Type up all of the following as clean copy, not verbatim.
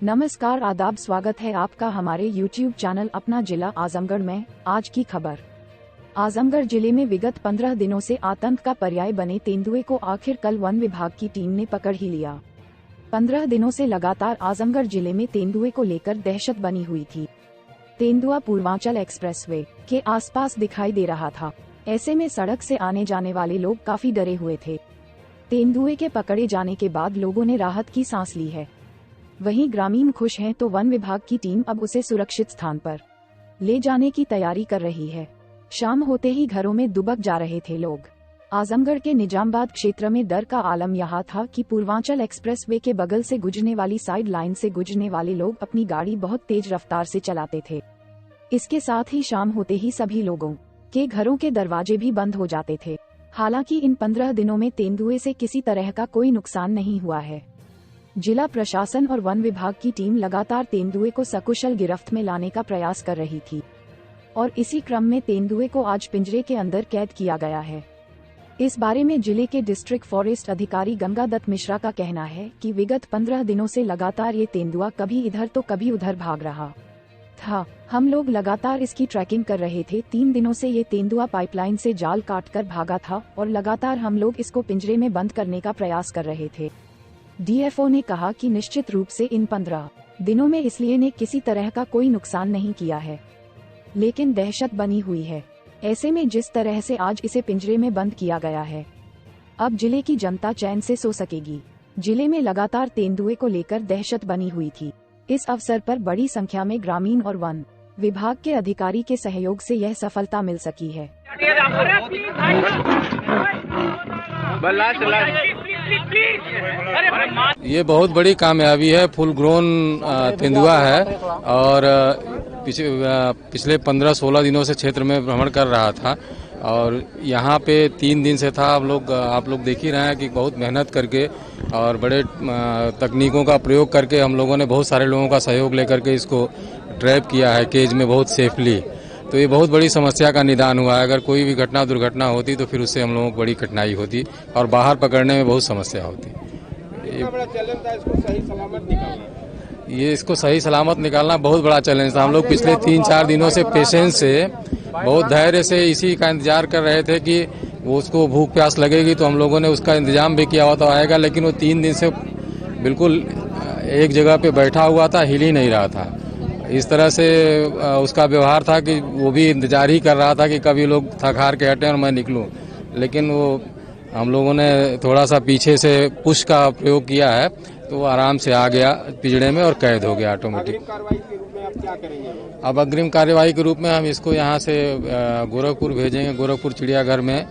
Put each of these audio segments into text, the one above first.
नमस्कार, आदाब, स्वागत है आपका हमारे YouTube चैनल अपना जिला आजमगढ़ में। आज की खबर। आजमगढ़ जिले में विगत 15 दिनों से आतंक का पर्याय बने तेंदुए को आखिर कल वन विभाग की टीम ने पकड़ ही लिया। 15 दिनों से लगातार आजमगढ़ जिले में तेंदुए को लेकर दहशत बनी हुई थी। तेंदुआ पूर्वांचल एक्सप्रेसवे के आसपास दिखाई दे रहा था। ऐसे में सड़क से आने जाने वाले लोग काफी डरे हुए थे। तेंदुए के पकड़े जाने के बाद लोगों ने राहत की सांस ली है। वहीं ग्रामीण खुश हैं तो वन विभाग की टीम अब उसे सुरक्षित स्थान पर ले जाने की तैयारी कर रही है। शाम होते ही घरों में दुबक जा रहे थे लोग। आजमगढ़ के निजामबाद क्षेत्र में डर का आलम यहाँ था कि पूर्वांचल एक्सप्रेसवे के बगल से गुजरने वाली साइड लाइन से गुजरने वाले लोग अपनी गाड़ी बहुत तेज रफ्तार से चलाते थे। इसके साथ ही शाम होते ही सभी लोगों के घरों के दरवाजे भी बंद हो जाते थे। हालांकि इन 15 दिनों में तेंदुए से किसी तरह का कोई नुकसान नहीं हुआ है। जिला प्रशासन और वन विभाग की टीम लगातार तेंदुए को सकुशल गिरफ्त में लाने का प्रयास कर रही थी और इसी क्रम में तेंदुए को आज पिंजरे के अंदर कैद किया गया है। इस बारे में जिले के डिस्ट्रिक्ट फॉरेस्ट अधिकारी गंगादत्त मिश्रा का कहना है कि विगत 15 दिनों से लगातार ये तेंदुआ कभी इधर तो कभी उधर भाग रहा था। हम लोग लगातार इसकी ट्रैकिंग कर रहे थे। 3 दिनों से ये तेंदुआ पाइपलाइन से जाल काटकर भागा था और लगातार हम लोग इसको पिंजरे में बंद करने का प्रयास कर रहे थे। डीएफओ ने कहा कि निश्चित रूप से इन 15 दिनों में इसलिए ने किसी तरह का कोई नुकसान नहीं किया है, लेकिन दहशत बनी हुई है। ऐसे में जिस तरह से आज इसे पिंजरे में बंद किया गया है, अब जिले की जनता चैन से सो सकेगी। जिले में लगातार तेंदुए को लेकर दहशत बनी हुई थी। इस अवसर पर बड़ी संख्या में ग्रामीण और वन विभाग के अधिकारी के सहयोग से यह सफलता मिल सकी है। ये बहुत बड़ी कामयाबी है। फुल ग्रोन तेंदुआ है और पिछले 15-16 दिनों से क्षेत्र में भ्रमण कर रहा था और यहाँ पे 3 दिन से था। आप लोग देख ही रहे हैं कि बहुत मेहनत करके और बड़े तकनीकों का प्रयोग करके हम लोगों ने बहुत सारे लोगों का सहयोग लेकर के इसको ट्रैप किया है केज में बहुत सेफली। तो ये बहुत बड़ी समस्या का निदान हुआ है। अगर कोई भी दुर्घटना होती तो फिर उससे हम लोगों को बड़ी कठिनाई होती और बाहर पकड़ने में बहुत समस्या होती। बड़ा चैलेंज था इसको सही सलामत निकालना। इसको सही सलामत निकालना बहुत बड़ा चैलेंज था। हम लोग पिछले 3-4 दिनों से पेशेंस से बहुत धैर्य से इसी का इंतजार कर रहे थे कि वो उसको भूख प्यास लगेगी तो हम लोगों ने उसका इंतजाम भी किया हुआ था आएगा, लेकिन वो 3 दिन से बिल्कुल एक जगह पे बैठा हुआ था, हिल ही नहीं रहा था। इस तरह से उसका व्यवहार था कि वो भी इंतजार ही कर रहा था कि कभी लोग थक हार के हटें और मैं निकलूं, लेकिन वो हम लोगों ने थोड़ा सा पीछे से पुश का प्रयोग किया है तो वो आराम से आ गया पिंजरे में और कैद हो गया ऑटोमेटिक। अग्रिम कार्रवाई के रूप में आप क्या करेंगे? अब अग्रिम कार्यवाही के रूप में हम इसको यहाँ से गोरखपुर भेजेंगे। गोरखपुर चिड़ियाघर में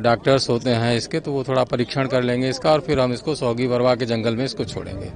डॉक्टर्स होते हैं इसके, तो वो थोड़ा परीक्षण कर लेंगे इसका और फिर हम इसको सौगी बरवा के जंगल में इसको छोड़ेंगे।